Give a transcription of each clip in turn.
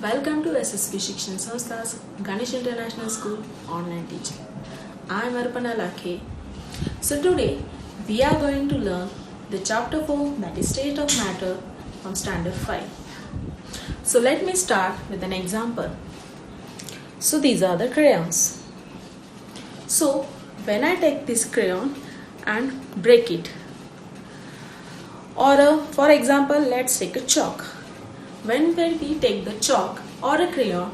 Welcome to SSB Shikshan Sanstha's Ganesh International School online teaching. I am Arpana Lakhe. So today we are going to learn the chapter 4, that is state of matter, from standard 5. So let me start with an example. So these are the crayons. So when I take this crayon and break it, or for example, let's take a chalk. When we take the chalk or a crayon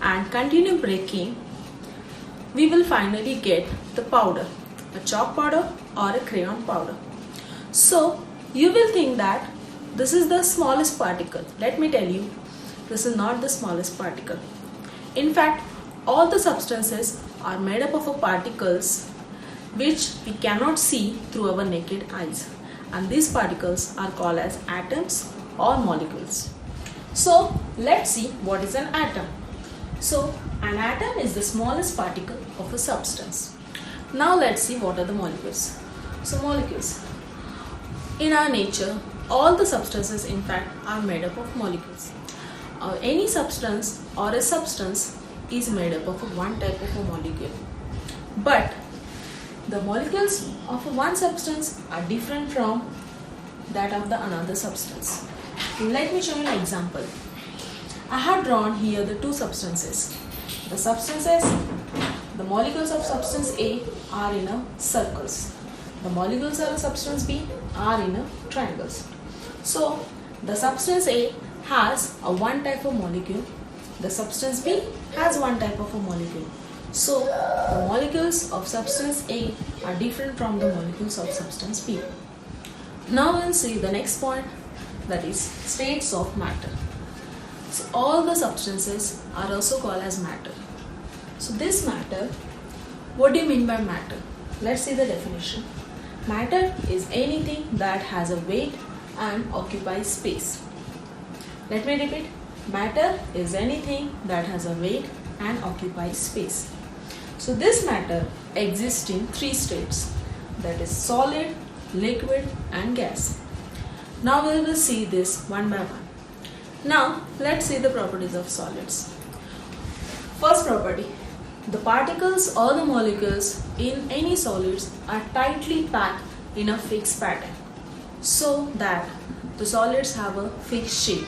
and continue breaking, we will finally get the powder, a chalk powder or a crayon powder. So you will think that this is the smallest particle. Let me tell you, this is not the smallest particle. In fact, all the substances are made up of particles which we cannot see through our naked eyes, and these particles are called as atoms or molecules. So let's see what is an atom. So an atom is the smallest particle of a substance. Now let's see what are the molecules. So molecules. In our nature, all the substances in fact are made up of molecules. Any substance or a substance is made up of one type of a molecule. But the molecules of one substance are different from that of the another substance. Let me show you an example. I have drawn here the two substances. The molecules of substance A are in a circles. The molecules of substance B are in a triangles. So the substance A has a one type of molecule. The substance B has one type of a molecule. So the molecules of substance A are different from the molecules of substance B. Now we'll see the next point, that is states of matter. So all the substances are also called as matter. So this matter, what do you mean by matter? Let's see the definition. Matter is anything that has a weight and occupies space. Let me repeat. Matter is anything that has a weight and occupies space. So this matter exists in three states, that is solid, liquid and gas. Now we will see this one by one. Now let's see the properties of solids. First property, the particles or the molecules in any solids are tightly packed in a fixed pattern so that the solids have a fixed shape.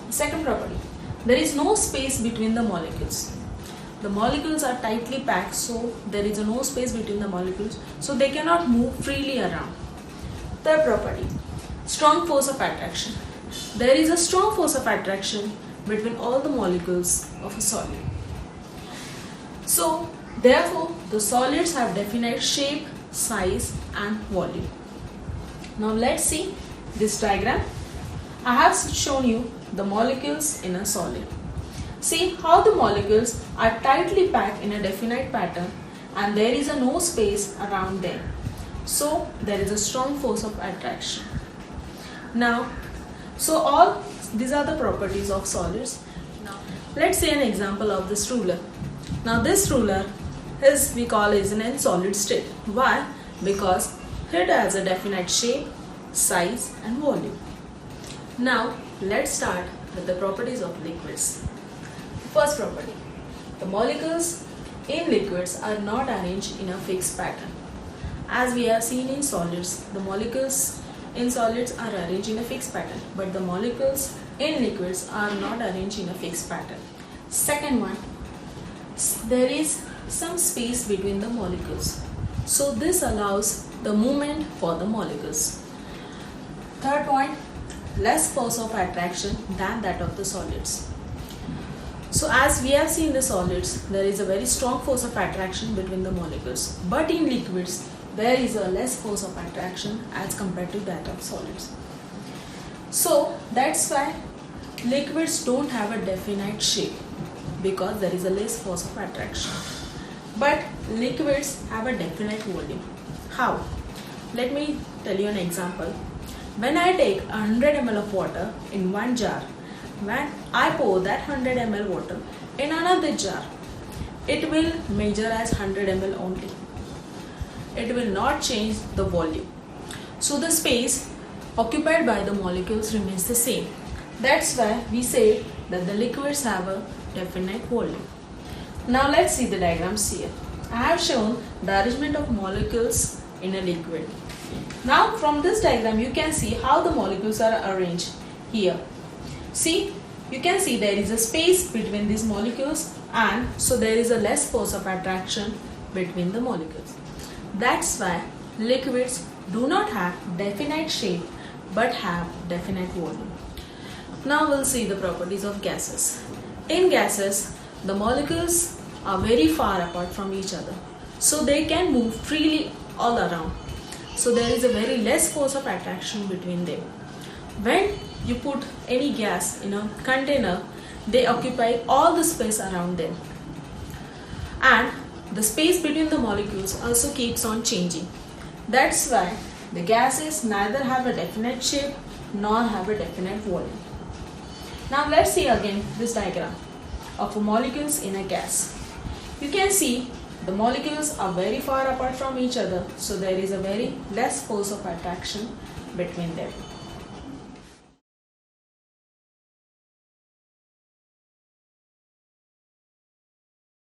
Second property, there is no space between the molecules. The molecules are tightly packed, so there is no space between the molecules, so they cannot move freely around. Third property, strong force of attraction. There is a strong force of attraction between all the molecules of a solid. So therefore the solids have definite shape, size and volume. Now let's see this diagram. I have shown you the molecules in a solid. See how the molecules are tightly packed in a definite pattern and there is no space around them. So there is a strong force of attraction. Now, so all these are the properties of solids. Now let's see an example of this ruler. Now this ruler we call is in a solid state. Why? Because it has a definite shape, size and volume. Now let's start with the properties of liquids. First property, the molecules in liquids are not arranged in a fixed pattern. As we have seen in solids, the molecules in solids are arranged in a fixed pattern, but the molecules in liquids are not arranged in a fixed pattern. Second one, there is some space between the molecules, so this allows the movement for the molecules. Third point, less force of attraction than that of the solids. So as we have seen the solids, there is a very strong force of attraction between the molecules, but in liquids there is a less force of attraction as compared to that of solids. So that's why liquids don't have a definite shape, because there is a less force of attraction, but liquids have a definite volume. How? Let me tell you an example. When I take 100 ml of water in one jar, when I pour that 100 ml water in another jar, it will measure as 100 ml only. It will not change the volume. So the space occupied by the molecules remains the same. That's why we say that the liquids have a definite volume. Now let's see the diagrams here. I have shown the arrangement of molecules in a liquid. Now from this diagram you can see how the molecules are arranged here. See, you can see there is a space between these molecules, and so there is a less force of attraction between the molecules. That's why liquids do not have definite shape but have definite volume. Now we'll see the properties of gases. In gases, the molecules are very far apart from each other, so they can move freely all around. So there is a very less force of attraction between them. When you put any gas in a container, they occupy all the space around them. And the space between the molecules also keeps on changing. That's why the gases neither have a definite shape nor have a definite volume. Now let's see again this diagram of molecules in a gas. You can see the molecules are very far apart from each other, so there is a very less force of attraction between them.